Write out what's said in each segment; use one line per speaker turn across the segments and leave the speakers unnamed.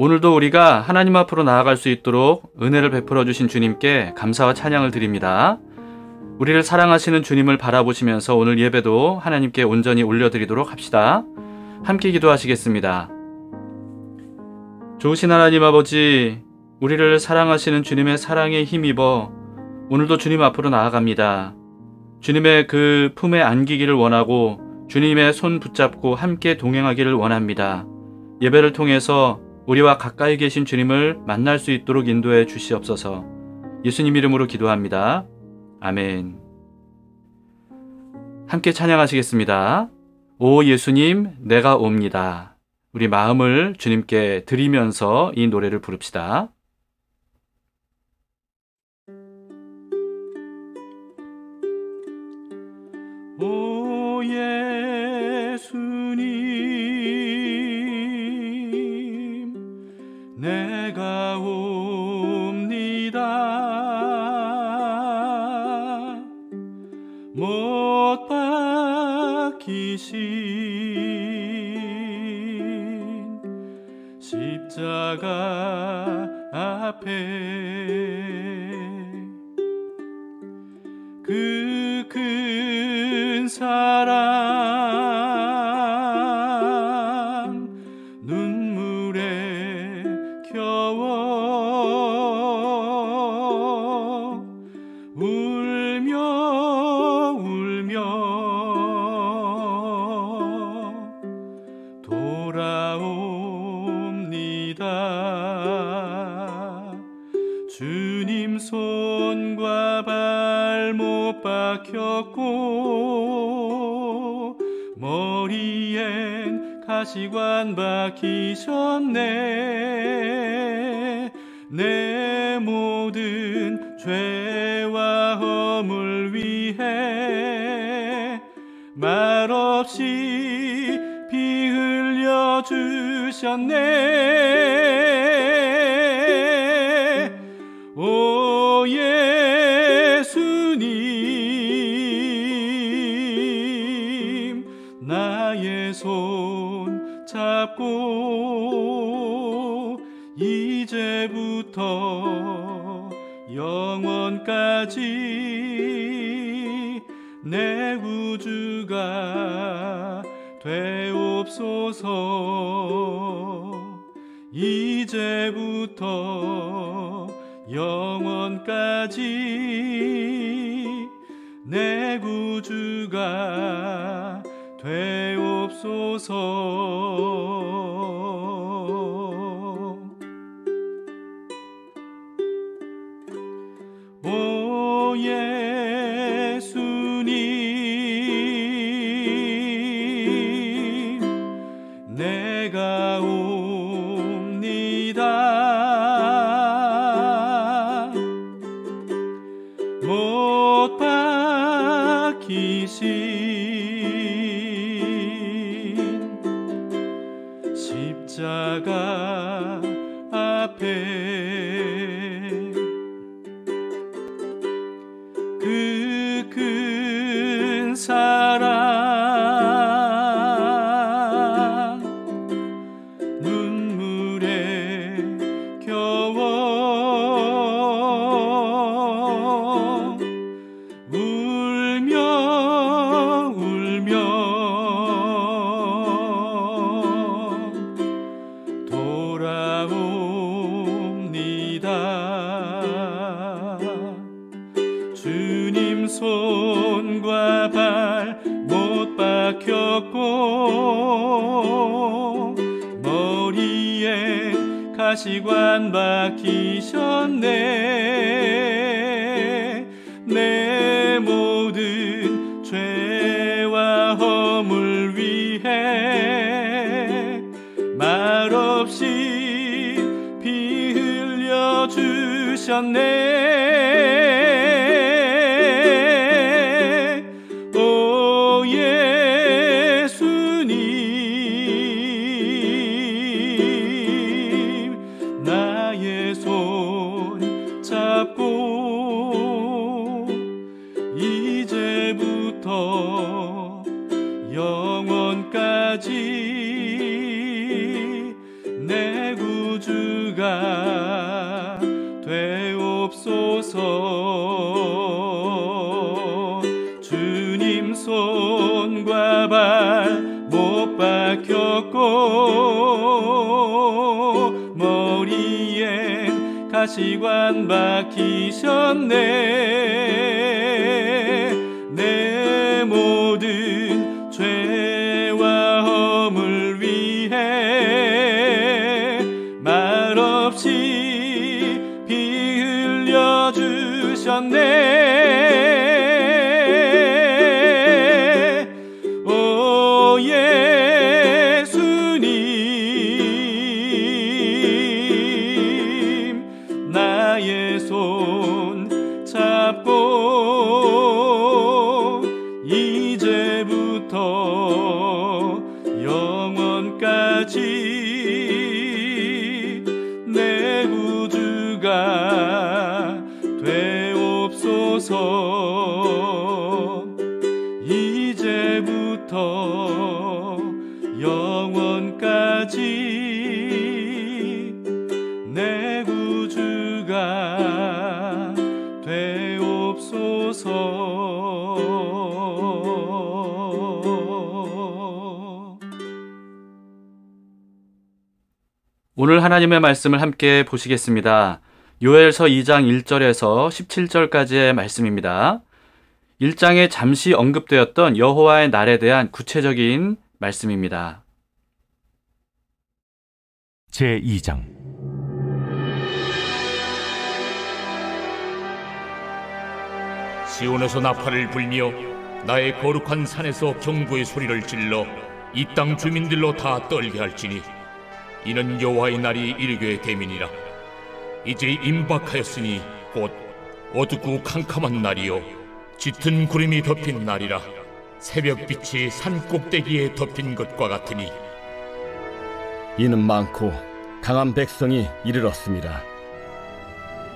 오늘도 우리가 하나님 앞으로 나아갈 수 있도록 은혜를 베풀어 주신 주님께 감사와 찬양을 드립니다. 우리를 사랑하시는 주님을 바라보시면서 오늘 예배도 하나님께 온전히 올려드리도록 합시다. 함께 기도하시겠습니다. 좋으신 하나님 아버지, 우리를 사랑하시는 주님의 사랑에 힘입어 오늘도 주님 앞으로 나아갑니다. 주님의 그 품에 안기기를 원하고 주님의 손 붙잡고 함께 동행하기를 원합니다. 예배를 통해서 우리와 가까이 계신 주님을 만날 수 있도록 인도해 주시옵소서. 예수님 이름으로 기도합니다. 아멘. 함께 찬양하시겠습니다. 오 예수님, 내가 옵니다. 우리 마음을 주님께 드리면서 이 노래를 부릅시다. 오 예수님, 내가 옵니다. 못 박히신 십자가 앞에 그 큰 사랑 눈물에 겨워 울며 돌아옵니다. 주님 손과 발 못 박혔고 머리엔 가시관 박히셨네. 내 모든 죄와 허물 위해 말없이 피 흘려 주셨네. 오 예수님, 나의 손 잡고 이제부터 영원까지 내 구주가 되옵소서. 이제부터 영원까지 내 구주가 되옵소서. 오 예수님, 내가 옵니다. 못 박히신 십자가 앞에 그 큰 사랑 눈물에 겨워 울며 돌아옵니다. 주님 손과 발 못 박혔고 머리에 가시관 박히셨네. 내 모든 죄와 허물 위해 말없이 피 흘려 주셨네. 오 예수님, 나의 손 잡고 이제부터 영원까지 내 구주 구주가 되옵소서. 주님 손과 발 못 박혔고 머리엔 가시관 박히셨네. 내 모든 죄와 허물 위해 말없이 피 흘려주셨네. 내 구주가 되옵소서. 이제부터 영원까지 내 구주가 되옵소서. 오늘 하나님의 말씀을 함께 보시겠습니다. 요엘서 2장 1절에서 17절까지의 말씀입니다. 1장에 잠시 언급되었던 여호와의 날에 대한 구체적인 말씀입니다.
제2장
시온에서 나팔을 불며 나의 거룩한 산에서 경고의 소리를 질러 이 땅 주민들로 다 떨게 할지니 이는 여호와의 날이 이르게 됨이니라. 이제 임박하였으니 곧 어둡고 캄캄한 날이요 짙은 구름이 덮인 날이라. 새벽빛이 산 꼭대기에 덮인 것과 같으니
이는 많고 강한 백성이 이르렀습니다.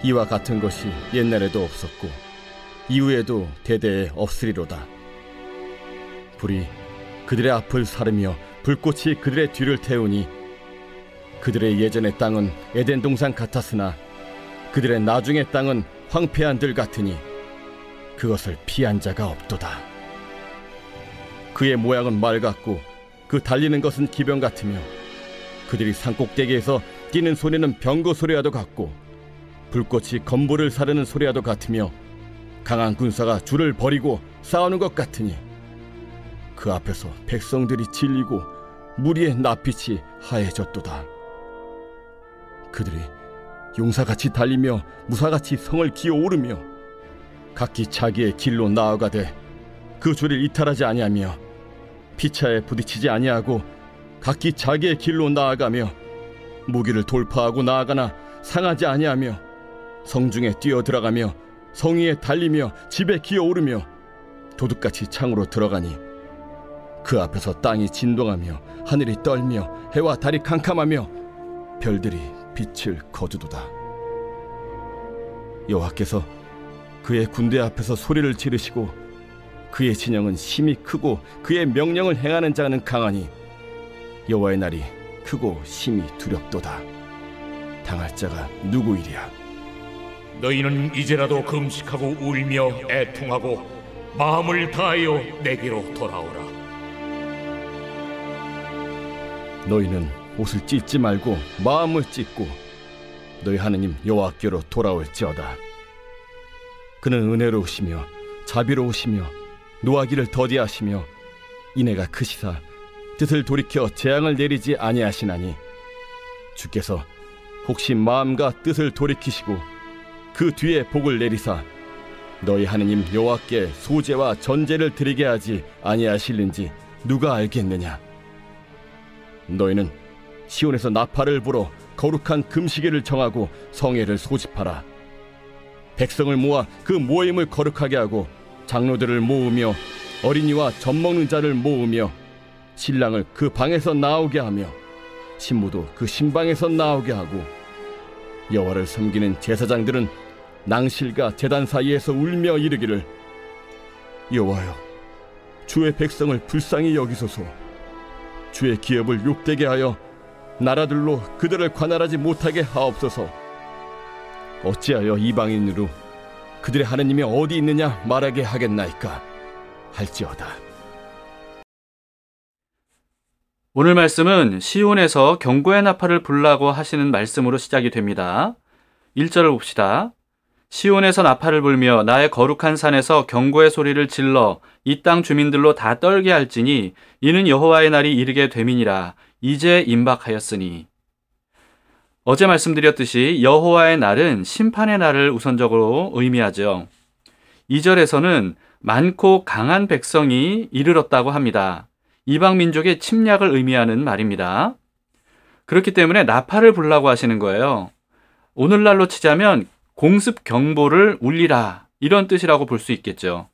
이와 같은 것이 옛날에도 없었고 이후에도 대대에 없으리로다. 불이 그들의 앞을 사르며 불꽃이 그들의 뒤를 태우니 그들의 예전의 땅은 에덴 동산 같았으나 그들의 나중의 땅은 황폐한 들 같으니 그것을 피한 자가 없도다. 그의 모양은 말 같고 그 달리는 것은 기병 같으며 그들이 산꼭대기에서 뛰는 소리는 병거 소리와도 같고 불꽃이 건물을 사르는 소리와도 같으며 강한 군사가 줄을 버리고 싸우는 것 같으니 그 앞에서 백성들이 질리고 무리의 낯빛이 하얘졌도다. 그들이 용사같이 달리며 무사같이 성을 기어오르며 각기 자기의 길로 나아가되 그 줄을 이탈하지 아니하며 피차에 부딪히지 아니하고 각기 자기의 길로 나아가며 무기를 돌파하고 나아가나 상하지 아니하며 성중에 뛰어들어가며 성 위에 달리며 집에 기어오르며 도둑같이 창으로 들어가니 그 앞에서 땅이 진동하며 하늘이 떨며 해와 달이 캄캄하며 별들이 빛을 거두도다. 여호와께서 그의 군대 앞에서 소리를 지르시고 그의 진영은 심히 크고 그의 명령을 행하는 자는 강하니 여호와의 날이 크고 심히 두렵도다. 당할 자가 누구이랴?
너희는 이제라도 금식하고 울며 애통하고 마음을 다하여 내게로 돌아오라.
너희는 옷을 찢지 말고 마음을 찢고 너희 하나님 여호와께로 돌아올지어다. 그는 은혜로우시며 자비로우시며 노하기를 더디하시며 인애가 크시사 뜻을 돌이켜 재앙을 내리지 아니하시나니 주께서 혹시 마음과 뜻을 돌이키시고 그 뒤에 복을 내리사 너희 하나님 여호와께 소제와 전제를 드리게 하지 아니하실는지 누가 알겠느냐? 너희는 시온에서 나팔을 불어 거룩한 금시계를 정하고 성회를 소집하라. 백성을 모아 그 모임을 거룩하게 하고 장로들을 모으며 어린이와 젖먹는 자를 모으며 신랑을 그 방에서 나오게 하며 신부도 그 신방에서 나오게 하고 여호와를 섬기는 제사장들은 낭실과 제단 사이에서 울며 이르기를 여호와여 주의 백성을 불쌍히 여기소서. 주의 기업을 욕되게 하여 나라들로 그들을 관할하지 못하게 하옵소서. 어찌하여 이방인으로 그들의 하느님이 어디 있느냐 말하게 하겠나이까 할지어다.
오늘 말씀은 시온에서 경고의 나팔을 불라고 하시는 말씀으로 시작이 됩니다. 1절을 봅시다. 시온에서 나팔을 불며 나의 거룩한 산에서 경고의 소리를 질러 이 땅 주민들로 다 떨게 할지니 이는 여호와의 날이 이르게 됨이니라. 이제 임박하였으니. 어제 말씀드렸듯이 여호와의 날은 심판의 날을 우선적으로 의미하죠. 2절에서는 많고 강한 백성이 이르렀다고 합니다. 이방 민족의 침략을 의미하는 말입니다. 그렇기 때문에 나팔을 불라고 하시는 거예요. 오늘날로 치자면 공습 경보를 울리라, 이런 뜻이라고 볼 수 있겠죠.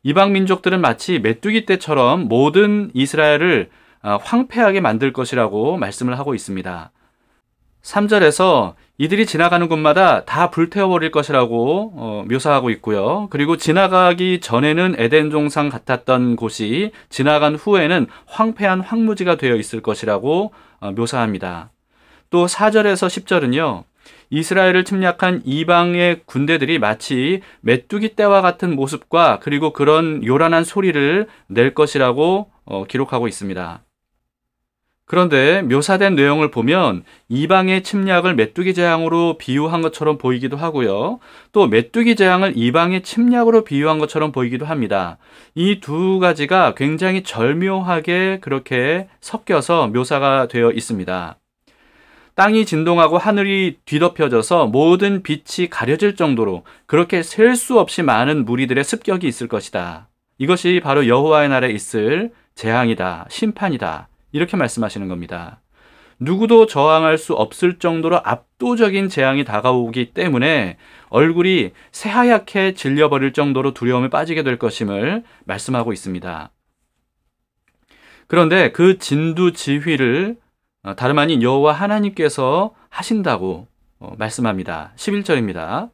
이방 민족들은 마치 메뚜기 떼처럼 모든 이스라엘을 황폐하게 만들 것이라고 말씀을 하고 있습니다. 3절에서 이들이 지나가는 곳마다 다 불태워버릴 것이라고 묘사하고 있고요. 그리고 지나가기 전에는 에덴 동산 같았던 곳이 지나간 후에는 황폐한 황무지가 되어 있을 것이라고 묘사합니다. 또 4절에서 10절은요. 이스라엘을 침략한 이방의 군대들이 마치 메뚜기 떼와 같은 모습과 그리고 그런 요란한 소리를 낼 것이라고 기록하고 있습니다. 그런데 묘사된 내용을 보면 이방의 침략을 메뚜기 재앙으로 비유한 것처럼 보이기도 하고요. 또 메뚜기 재앙을 이방의 침략으로 비유한 것처럼 보이기도 합니다. 이 두 가지가 굉장히 절묘하게 그렇게 섞여서 묘사가 되어 있습니다. 땅이 진동하고 하늘이 뒤덮여져서 모든 빛이 가려질 정도로 그렇게 셀 수 없이 많은 무리들의 습격이 있을 것이다. 이것이 바로 여호와의 날에 있을 재앙이다, 심판이다, 이렇게 말씀하시는 겁니다. 누구도 저항할 수 없을 정도로 압도적인 재앙이 다가오기 때문에 얼굴이 새하얗게 질려버릴 정도로 두려움에 빠지게 될 것임을 말씀하고 있습니다. 그런데 그 진두지휘를 다름 아닌 여호와 하나님께서 하신다고 말씀합니다. 11절입니다.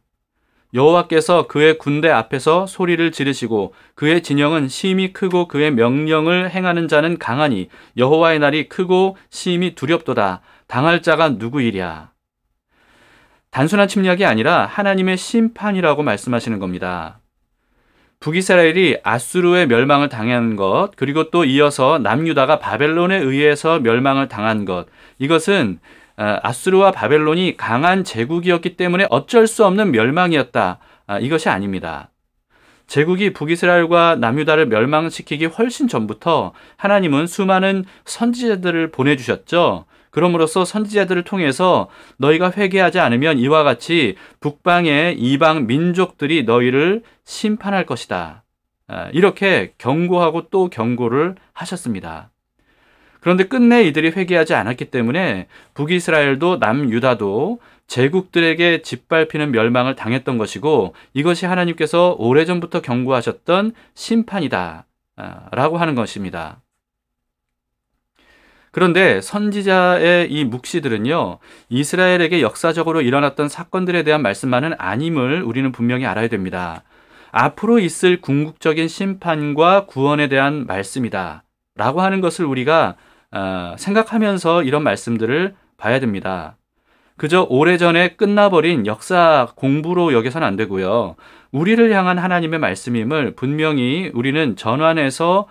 여호와께서 그의 군대 앞에서 소리를 지르시고 그의 진영은 심히 크고 그의 명령을 행하는 자는 강하니 여호와의 날이 크고 심히 두렵도다. 당할 자가 누구이랴. 단순한 침략이 아니라 하나님의 심판이라고 말씀하시는 겁니다. 북이스라엘이 아수르의 멸망을 당한 것, 그리고 또 이어서 남유다가 바벨론에 의해서 멸망을 당한 것, 이것은 아수르와 바벨론이 강한 제국이었기 때문에 어쩔 수 없는 멸망이었다. 이것이 아닙니다. 제국이 북이스라엘과 남유다를 멸망시키기 훨씬 전부터 하나님은 수많은 선지자들을 보내주셨죠. 그럼으로써 선지자들을 통해서 너희가 회개하지 않으면 이와 같이 북방의 이방 민족들이 너희를 심판할 것이다. 이렇게 경고하고 또 경고를 하셨습니다. 그런데 끝내 이들이 회개하지 않았기 때문에 북이스라엘도 남유다도 제국들에게 짓밟히는 멸망을 당했던 것이고 이것이 하나님께서 오래전부터 경고하셨던 심판이다 라고 하는 것입니다. 그런데 선지자의 이 묵시들은요, 이스라엘에게 역사적으로 일어났던 사건들에 대한 말씀만은 아님을 우리는 분명히 알아야 됩니다. 앞으로 있을 궁극적인 심판과 구원에 대한 말씀이다 라고 하는 것을 우리가 생각하면서 이런 말씀들을 봐야 됩니다. 그저 오래전에 끝나버린 역사 공부로 여겨서는 안 되고요. 우리를 향한 하나님의 말씀임을 분명히 우리는 전환해서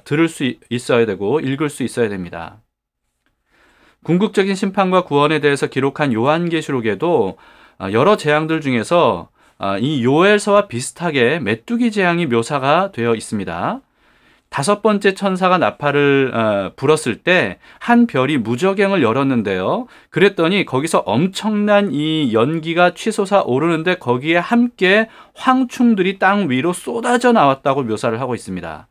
들을 수 있어야 되고 읽을 수 있어야 됩니다. 궁극적인 심판과 구원에 대해서 기록한 요한계시록에도 여러 재앙들 중에서 이 요엘서와 비슷하게 메뚜기 재앙이 묘사가 되어 있습니다. 5번째 천사가 나팔을 불었을 때 한 별이 무저갱을 열었는데요. 그랬더니 거기서 엄청난 이 연기가 치솟아 오르는데 거기에 함께 황충들이 땅 위로 쏟아져 나왔다고 묘사를 하고 있습니다.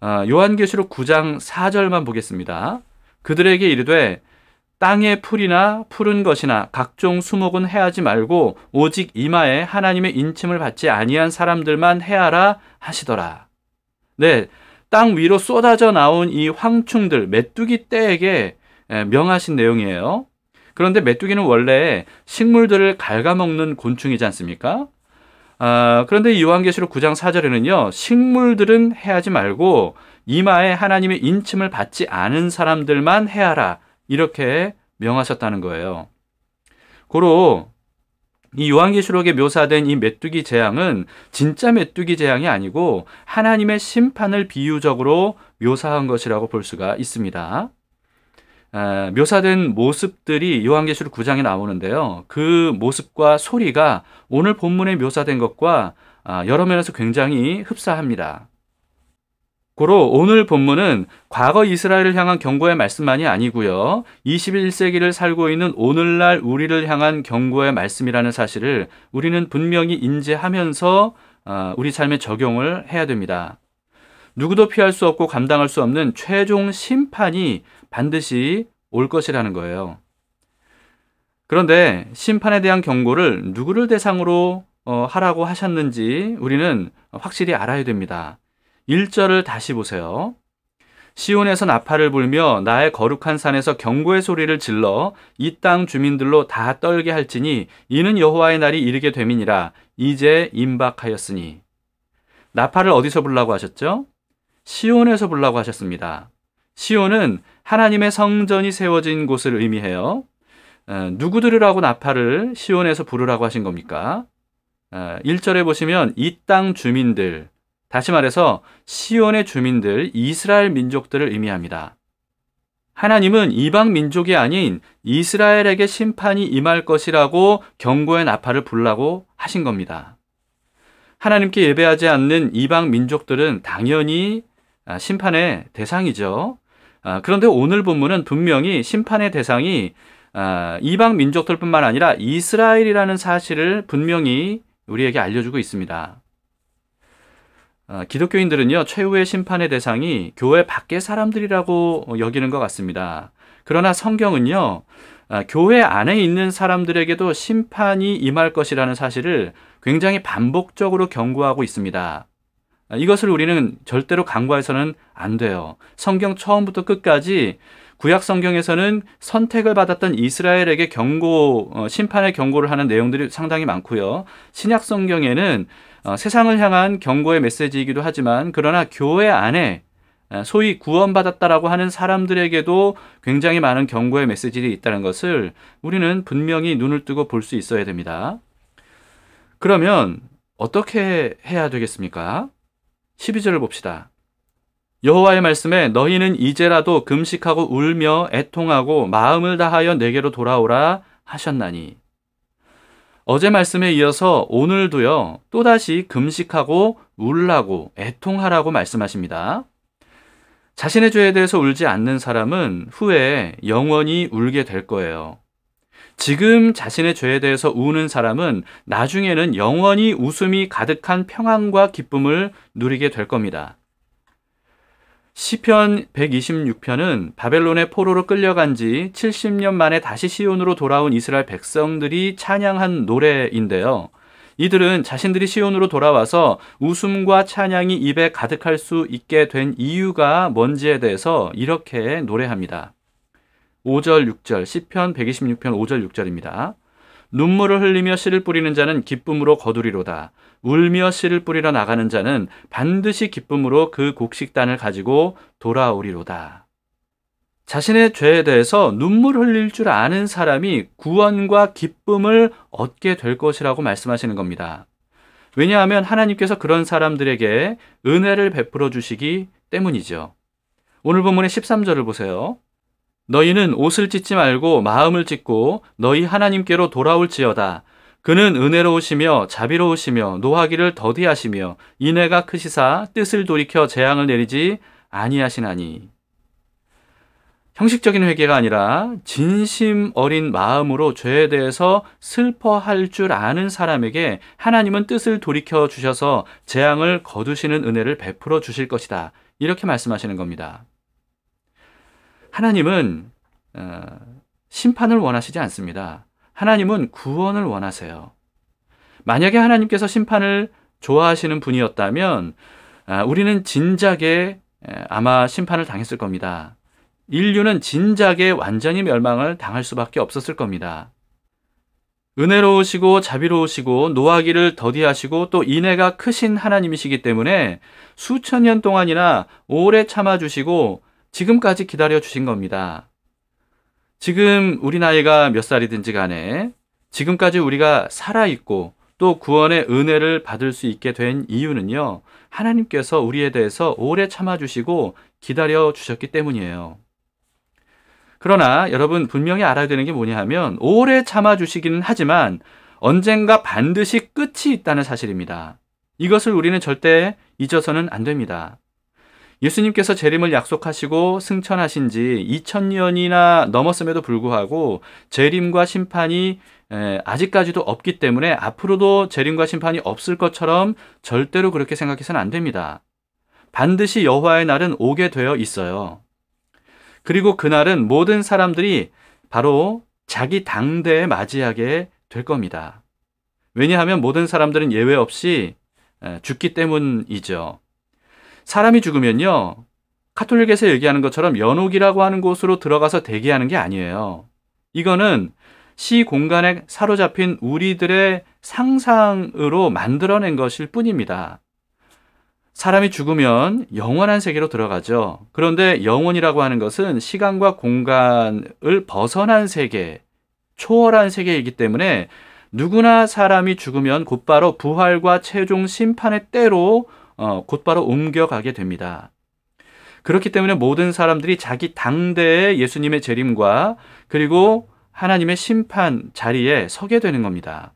요한계시록 9장 4절만 보겠습니다. 그들에게 이르되 땅의 풀이나 푸른 것이나 각종 수목은 해하지 말고 오직 이마에 하나님의 인침을 받지 아니한 사람들만 해하라 하시더라. 네, 땅 위로 쏟아져 나온 이 황충들, 메뚜기 떼에게 명하신 내용이에요. 그런데 메뚜기는 원래 식물들을 갉아먹는 곤충이지 않습니까? 그런데 이 요한계시록 9장 4절에는요, 식물들은 해하지 말고 이마에 하나님의 인침을 받지 않은 사람들만 해하라 이렇게 명하셨다는 거예요. 고로 이 요한계시록에 묘사된 이 메뚜기 재앙은 진짜 메뚜기 재앙이 아니고 하나님의 심판을 비유적으로 묘사한 것이라고 볼 수가 있습니다. 묘사된 모습들이 요한계시록 9장에 나오는데요. 그 모습과 소리가 오늘 본문에 묘사된 것과 여러 면에서 굉장히 흡사합니다. 고로 오늘 본문은 과거 이스라엘을 향한 경고의 말씀만이 아니고요. 21세기를 살고 있는 오늘날 우리를 향한 경고의 말씀이라는 사실을 우리는 분명히 인지하면서 우리 삶에 적용을 해야 됩니다. 누구도 피할 수 없고 감당할 수 없는 최종 심판이 반드시 올 것이라는 거예요. 그런데 심판에 대한 경고를 누구를 대상으로 하라고 하셨는지 우리는 확실히 알아야 됩니다. 1절을 다시 보세요. 시온에서 나팔을 불며 나의 거룩한 산에서 경고의 소리를 질러 이 땅 주민들로 다 떨게 할지니 이는 여호와의 날이 이르게 됨이니라. 이제 임박하였으니. 나팔을 어디서 불라고 하셨죠? 시온에서 불라고 하셨습니다. 시온은 하나님의 성전이 세워진 곳을 의미해요. 누구 들으라고 나팔을 시온에서 부르라고 하신 겁니까? 1절에 보시면 이 땅 주민들, 다시 말해서 시온의 주민들, 이스라엘 민족들을 의미합니다. 하나님은 이방 민족이 아닌 이스라엘에게 심판이 임할 것이라고 경고의 나팔을 불라고 하신 겁니다. 하나님께 예배하지 않는 이방 민족들은 당연히 심판의 대상이죠. 그런데 오늘 본문은 분명히 심판의 대상이 이방 민족들뿐만 아니라 이스라엘이라는 사실을 분명히 우리에게 알려주고 있습니다. 기독교인들은요, 최후의 심판의 대상이 교회 밖의 사람들이라고 여기는 것 같습니다. 그러나 성경은요, 교회 안에 있는 사람들에게도 심판이 임할 것이라는 사실을 굉장히 반복적으로 경고하고 있습니다. 이것을 우리는 절대로 간과해서는 안 돼요. 성경 처음부터 끝까지 구약 성경에서는 선택을 받았던 이스라엘에게 심판의 경고를 하는 내용들이 상당히 많고요. 신약 성경에는 세상을 향한 경고의 메시지이기도 하지만 그러나 교회 안에 소위 구원받았다라고 하는 사람들에게도 굉장히 많은 경고의 메시지들이 있다는 것을 우리는 분명히 눈을 뜨고 볼 수 있어야 됩니다. 그러면 어떻게 해야 되겠습니까? 12절을 봅시다. 여호와의 말씀에 너희는 이제라도 금식하고 울며 애통하고 마음을 다하여 내게로 돌아오라 하셨나니. 어제 말씀에 이어서 오늘도요, 또다시 금식하고 울라고 애통하라고 말씀하십니다. 자신의 죄에 대해서 울지 않는 사람은 후에 영원히 울게 될 거예요. 지금 자신의 죄에 대해서 우는 사람은 나중에는 영원히 웃음이 가득한 평안과 기쁨을 누리게 될 겁니다. 시편 126편은 바벨론의 포로로 끌려간 지 70년 만에 다시 시온으로 돌아온 이스라엘 백성들이 찬양한 노래인데요. 이들은 자신들이 시온으로 돌아와서 웃음과 찬양이 입에 가득할 수 있게 된 이유가 뭔지에 대해서 이렇게 노래합니다. 5절, 6절, 시편 126편 5절, 6절입니다. 눈물을 흘리며 씨를 뿌리는 자는 기쁨으로 거두리로다. 울며 씨를 뿌리러 나가는 자는 반드시 기쁨으로 그 곡식단을 가지고 돌아오리로다. 자신의 죄에 대해서 눈물 흘릴 줄 아는 사람이 구원과 기쁨을 얻게 될 것이라고 말씀하시는 겁니다. 왜냐하면 하나님께서 그런 사람들에게 은혜를 베풀어 주시기 때문이죠. 오늘 본문의 13절을 보세요. 너희는 옷을 찢지 말고 마음을 찢고 너희 하나님께로 돌아올지어다. 그는 은혜로우시며 자비로우시며 노하기를 더디하시며 인애가 크시사 뜻을 돌이켜 재앙을 내리지 아니하시나니. 형식적인 회개가 아니라 진심 어린 마음으로 죄에 대해서 슬퍼할 줄 아는 사람에게 하나님은 뜻을 돌이켜 주셔서 재앙을 거두시는 은혜를 베풀어 주실 것이다. 이렇게 말씀하시는 겁니다. 하나님은 심판을 원하시지 않습니다. 하나님은 구원을 원하세요. 만약에 하나님께서 심판을 좋아하시는 분이었다면 우리는 진작에 아마 심판을 당했을 겁니다. 인류는 진작에 완전히 멸망을 당할 수밖에 없었을 겁니다. 은혜로우시고 자비로우시고 노하기를 더디하시고 또 인애가 크신 하나님이시기 때문에 수천 년 동안이나 오래 참아주시고 지금까지 기다려주신 겁니다. 지금 우리 나이가 몇 살이든지 간에 지금까지 우리가 살아있고 또 구원의 은혜를 받을 수 있게 된 이유는요, 하나님께서 우리에 대해서 오래 참아주시고 기다려 주셨기 때문이에요. 그러나 여러분 분명히 알아야 되는 게 뭐냐 하면, 오래 참아주시기는 하지만 언젠가 반드시 끝이 있다는 사실입니다. 이것을 우리는 절대 잊어서는 안 됩니다. 예수님께서 재림을 약속하시고 승천하신 지 2000년이나 넘었음에도 불구하고 재림과 심판이 아직까지도 없기 때문에 앞으로도 재림과 심판이 없을 것처럼 절대로 그렇게 생각해서는 안 됩니다. 반드시 여호와의 날은 오게 되어 있어요. 그리고 그날은 모든 사람들이 바로 자기 당대에 맞이하게 될 겁니다. 왜냐하면 모든 사람들은 예외 없이 죽기 때문이죠. 사람이 죽으면요, 카톨릭에서 얘기하는 것처럼 연옥이라고 하는 곳으로 들어가서 대기하는 게 아니에요. 이거는 시 공간에 사로잡힌 우리들의 상상으로 만들어낸 것일 뿐입니다. 사람이 죽으면 영원한 세계로 들어가죠. 그런데 영혼이라고 하는 것은 시간과 공간을 벗어난 세계, 초월한 세계이기 때문에 누구나 사람이 죽으면 곧바로 부활과 최종 심판의 때로 곧바로 옮겨가게 됩니다. 그렇기 때문에 모든 사람들이 자기 당대의 예수님의 재림과 그리고 하나님의 심판 자리에 서게 되는 겁니다.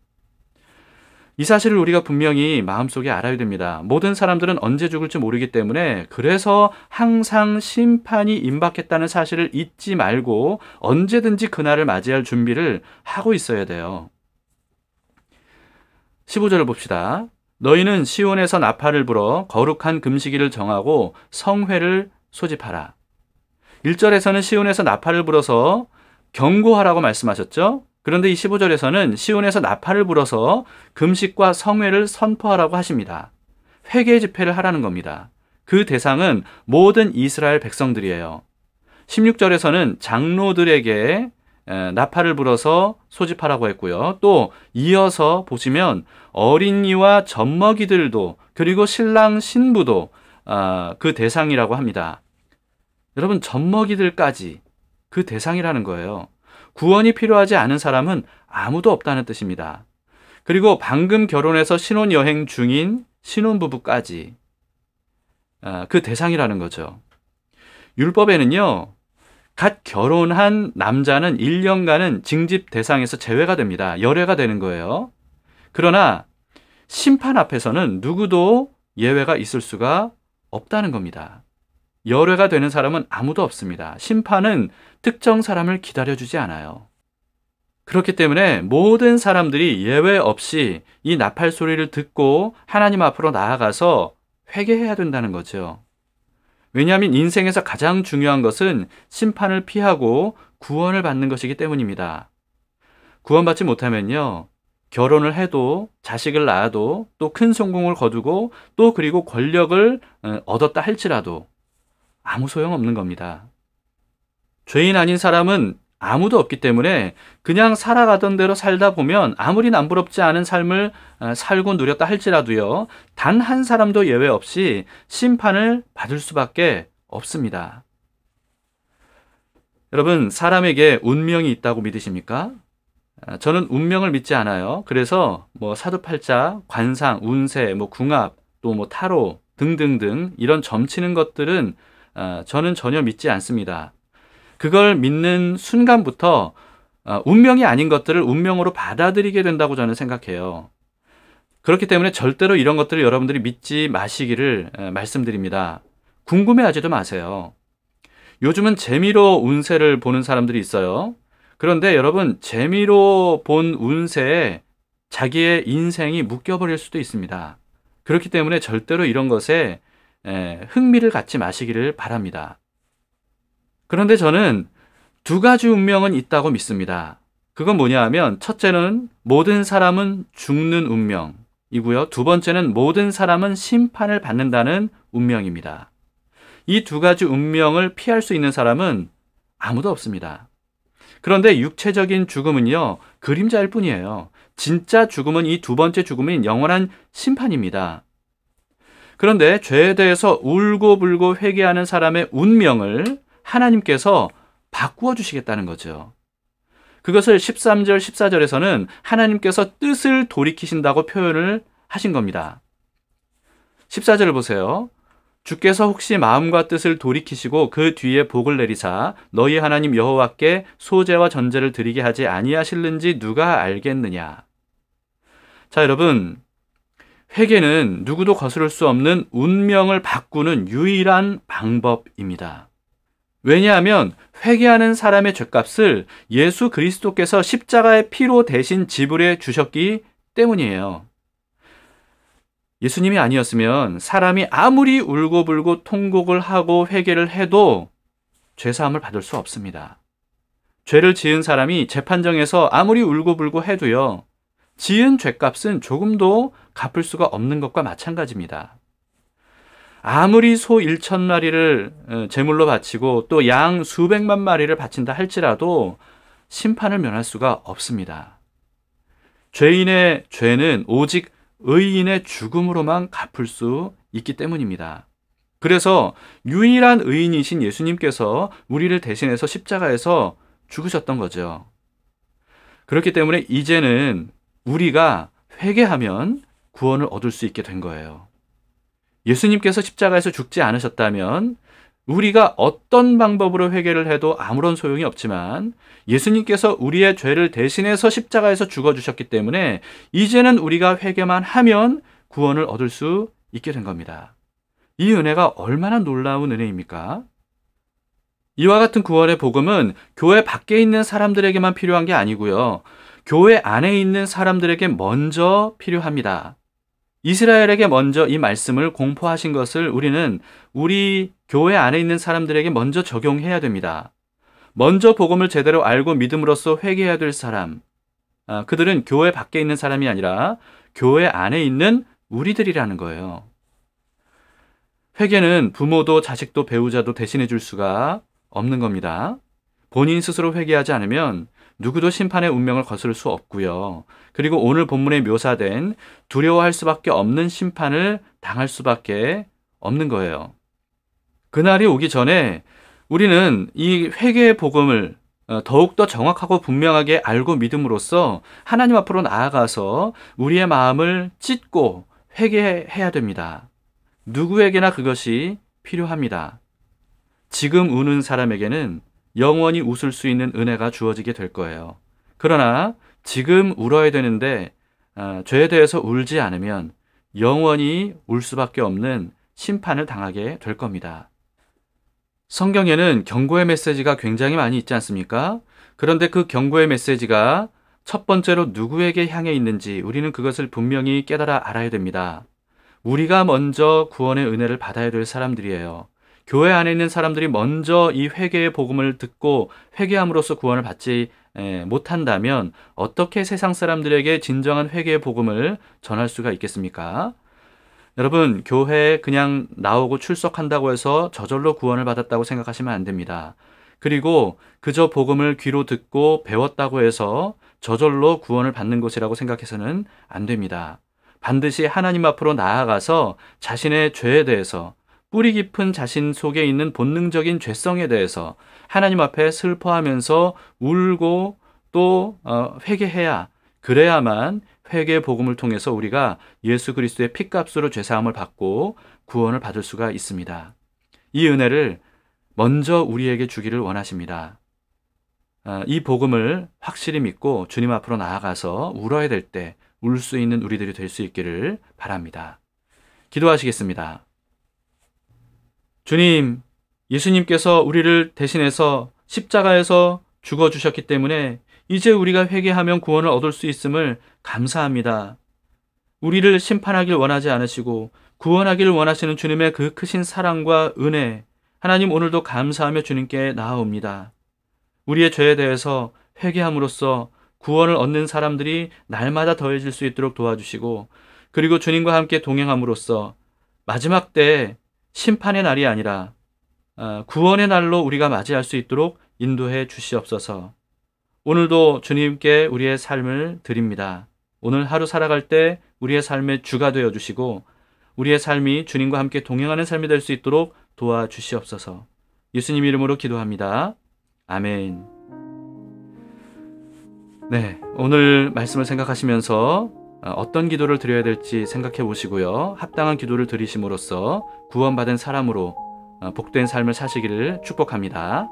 이 사실을 우리가 분명히 마음속에 알아야 됩니다. 모든 사람들은 언제 죽을지 모르기 때문에 그래서 항상 심판이 임박했다는 사실을 잊지 말고 언제든지 그날을 맞이할 준비를 하고 있어야 돼요. 15절을 봅시다. 너희는 시온에서 나팔을 불어 거룩한 금식일을 정하고 성회를 소집하라. 1절에서는 시온에서 나팔을 불어서 경고하라고 말씀하셨죠? 그런데 이 15절에서는 시온에서 나팔을 불어서 금식과 성회를 선포하라고 하십니다. 회개 집회를 하라는 겁니다. 그 대상은 모든 이스라엘 백성들이에요. 16절에서는 장로들에게 나팔을 불어서 소집하라고 했고요. 또 이어서 보시면 어린이와 젖먹이들도 그리고 신랑 신부도 그 대상이라고 합니다. 여러분, 젖먹이들까지 그 대상이라는 거예요. 구원이 필요하지 않은 사람은 아무도 없다는 뜻입니다. 그리고 방금 결혼해서 신혼여행 중인 신혼부부까지 그 대상이라는 거죠. 율법에는요, 갓 결혼한 남자는 1년간은 징집 대상에서 제외가 됩니다. 열애가 되는 거예요. 그러나 심판 앞에서는 누구도 예외가 있을 수가 없다는 겁니다. 열애가 되는 사람은 아무도 없습니다. 심판은 특정 사람을 기다려주지 않아요. 그렇기 때문에 모든 사람들이 예외 없이 이 나팔 소리를 듣고 하나님 앞으로 나아가서 회개해야 된다는 거죠. 왜냐하면 인생에서 가장 중요한 것은 심판을 피하고 구원을 받는 것이기 때문입니다. 구원받지 못하면요, 결혼을 해도 자식을 낳아도 또 큰 성공을 거두고 또 그리고 권력을 얻었다 할지라도 아무 소용없는 겁니다. 죄인 아닌 사람은 아무도 없기 때문에 그냥 살아가던 대로 살다 보면 아무리 남부럽지 않은 삶을 살고 누렸다 할지라도요, 단 한 사람도 예외 없이 심판을 받을 수밖에 없습니다. 여러분, 사람에게 운명이 있다고 믿으십니까? 저는 운명을 믿지 않아요. 그래서 사두팔자, 관상, 운세, 궁합, 또 타로 등등등 이런 점치는 것들은 저는 전혀 믿지 않습니다. 그걸 믿는 순간부터 운명이 아닌 것들을 운명으로 받아들이게 된다고 저는 생각해요. 그렇기 때문에 절대로 이런 것들을 여러분들이 믿지 마시기를 말씀드립니다. 궁금해하지도 마세요. 요즘은 재미로 운세를 보는 사람들이 있어요. 그런데 여러분, 재미로 본 운세에 자기의 인생이 묶여버릴 수도 있습니다. 그렇기 때문에 절대로 이런 것에 흥미를 갖지 마시기를 바랍니다. 그런데 저는 두 가지 운명은 있다고 믿습니다. 그건 뭐냐 하면, 첫째는 모든 사람은 죽는 운명이고요. 두 번째는 모든 사람은 심판을 받는다는 운명입니다. 이 두 가지 운명을 피할 수 있는 사람은 아무도 없습니다. 그런데 육체적인 죽음은요, 그림자일 뿐이에요. 진짜 죽음은 이 두 번째 죽음인 영원한 심판입니다. 그런데 죄에 대해서 울고불고 회개하는 사람의 운명을 하나님께서 바꾸어 주시겠다는 거죠. 그것을 13절, 14절에서는 하나님께서 뜻을 돌이키신다고 표현을 하신 겁니다. 14절을 보세요. 주께서 혹시 마음과 뜻을 돌이키시고 그 뒤에 복을 내리사 너희 하나님 여호와께 소제와 전제를 드리게 하지 아니하실는지 누가 알겠느냐. 자, 여러분, 회개는 누구도 거스를 수 없는 운명을 바꾸는 유일한 방법입니다. 왜냐하면 회개하는 사람의 죗값을 예수 그리스도께서 십자가의 피로 대신 지불해 주셨기 때문이에요. 예수님이 아니었으면 사람이 아무리 울고불고 통곡을 하고 회개를 해도 죄사함을 받을 수 없습니다. 죄를 지은 사람이 재판정에서 아무리 울고불고 해도요, 지은 죄값은 조금도 갚을 수가 없는 것과 마찬가지입니다. 아무리 소 1,000마리를 제물로 바치고 또 양 수백만 마리를 바친다 할지라도 심판을 면할 수가 없습니다. 죄인의 죄는 오직 의인의 죽음으로만 갚을 수 있기 때문입니다. 그래서 유일한 의인이신 예수님께서 우리를 대신해서 십자가에서 죽으셨던 거죠. 그렇기 때문에 이제는 우리가 회개하면 구원을 얻을 수 있게 된 거예요. 예수님께서 십자가에서 죽지 않으셨다면 우리가 어떤 방법으로 회개를 해도 아무런 소용이 없지만 예수님께서 우리의 죄를 대신해서 십자가에서 죽어주셨기 때문에 이제는 우리가 회개만 하면 구원을 얻을 수 있게 된 겁니다. 이 은혜가 얼마나 놀라운 은혜입니까? 이와 같은 구원의 복음은 교회 밖에 있는 사람들에게만 필요한 게 아니고요. 교회 안에 있는 사람들에게 먼저 필요합니다. 이스라엘에게 먼저 이 말씀을 공포하신 것을 우리는 우리 교회 안에 있는 사람들에게 먼저 적용해야 됩니다. 먼저 복음을 제대로 알고 믿음으로써 회개해야 될 사람, 그들은 교회 밖에 있는 사람이 아니라 교회 안에 있는 우리들이라는 거예요. 회개는 부모도 자식도 배우자도 대신해 줄 수가 없는 겁니다. 본인 스스로 회개하지 않으면 누구도 심판의 운명을 거스를 수 없고요. 그리고 오늘 본문에 묘사된 두려워할 수밖에 없는 심판을 당할 수밖에 없는 거예요. 그날이 오기 전에 우리는 이 회개의 복음을 더욱더 정확하고 분명하게 알고 믿음으로써 하나님 앞으로 나아가서 우리의 마음을 찢고 회개해야 됩니다. 누구에게나 그것이 필요합니다. 지금 우는 사람에게는 영원히 웃을 수 있는 은혜가 주어지게 될 거예요. 그러나 지금 울어야 되는데 죄에 대해서 울지 않으면 영원히 울 수밖에 없는 심판을 당하게 될 겁니다. 성경에는 경고의 메시지가 굉장히 많이 있지 않습니까? 그런데 그 경고의 메시지가 첫 번째로 누구에게 향해 있는지 우리는 그것을 분명히 깨달아 알아야 됩니다. 우리가 먼저 구원의 은혜를 받아야 될 사람들이에요. 교회 안에 있는 사람들이 먼저 이 회개의 복음을 듣고 회개함으로써 구원을 받지 못한다면 어떻게 세상 사람들에게 진정한 회개의 복음을 전할 수가 있겠습니까? 여러분, 교회에 그냥 나오고 출석한다고 해서 저절로 구원을 받았다고 생각하시면 안 됩니다. 그리고 그저 복음을 귀로 듣고 배웠다고 해서 저절로 구원을 받는 것이라고 생각해서는 안 됩니다. 반드시 하나님 앞으로 나아가서 자신의 죄에 대해서 뿌리 깊은 자신 속에 있는 본능적인 죄성에 대해서 하나님 앞에 슬퍼하면서 울고 또 회개해야, 그래야만 회개의 복음을 통해서 우리가 예수 그리스도의 피값으로 죄사함을 받고 구원을 받을 수가 있습니다. 이 은혜를 먼저 우리에게 주기를 원하십니다. 이 복음을 확실히 믿고 주님 앞으로 나아가서 울어야 될 때 울 수 있는 우리들이 될 수 있기를 바랍니다. 기도하시겠습니다. 주님, 예수님께서 우리를 대신해서 십자가에서 죽어주셨기 때문에 이제 우리가 회개하면 구원을 얻을 수 있음을 감사합니다. 우리를 심판하길 원하지 않으시고 구원하기를 원하시는 주님의 그 크신 사랑과 은혜, 하나님 오늘도 감사하며 주님께 나아옵니다. 우리의 죄에 대해서 회개함으로써 구원을 얻는 사람들이 날마다 더해질 수 있도록 도와주시고, 그리고 주님과 함께 동행함으로써 마지막 때 심판의 날이 아니라 구원의 날로 우리가 맞이할 수 있도록 인도해 주시옵소서. 오늘도 주님께 우리의 삶을 드립니다. 오늘 하루 살아갈 때 우리의 삶의 주가 되어 주시고 우리의 삶이 주님과 함께 동행하는 삶이 될 수 있도록 도와주시옵소서. 예수님 이름으로 기도합니다. 아멘. 네, 오늘 말씀을 생각하시면서 어떤 기도를 드려야 될지 생각해 보시고요. 합당한 기도를 드리심으로써 구원받은 사람으로 복된 삶을 사시기를 축복합니다.